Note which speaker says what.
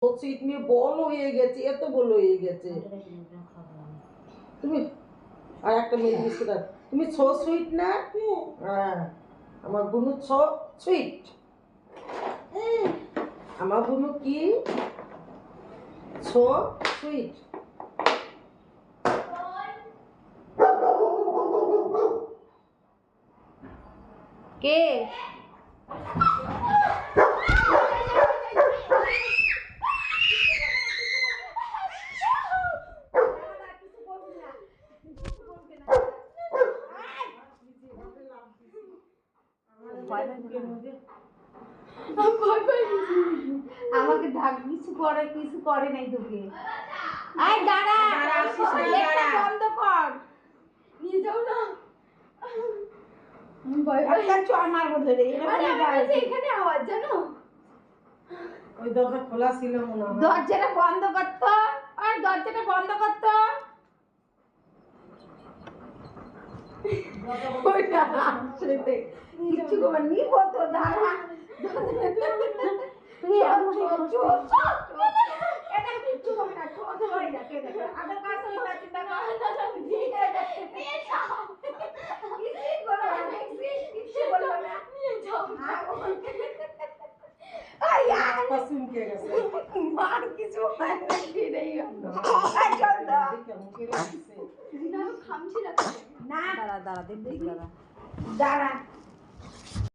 Speaker 1: Seat নিয়ে বল হয়ে গেছে, এত বল হয়ে গেছে। তুমি আর একটা মেয়ে বিস্কুট আর তুমি ছো সুইট না? হ্যাঁ, আমার বুনু ছো সুইট। আমার বুনু কি ছো সুইট।
Speaker 2: কে আমাকে ডাক কিছু করে নাই তোকে। আয় দাঁড়া, লেখা বন্ধ কর। নিয়ে যাও না। এখানে আওয়াজ জানো?
Speaker 1: ওই দরজা খোলা ছিল মনে হয়।
Speaker 2: দরজাটা বন্ধ করতো, আর দরজাটা বন্ধ করতো। কিচ্ছু করবে নি বলতো দাঁড়া। তুই এটা কিচ্ছু হবে না, ছোট হয়ে যাচ্ছে দেখো। আদার কাছে ওটা চিন্তা কর। নিয়ে যাও। কিচ্ছু বলবো না। নিয়ে যাও। আয়া
Speaker 1: কসম কে গেছে।
Speaker 2: মার কিছু হয় না কি নেই।
Speaker 1: মুখে রাখছে।
Speaker 2: না খামছি না। দাঁড়া দাঁড়া দেখবি দাঁড়া। দাঁড়া।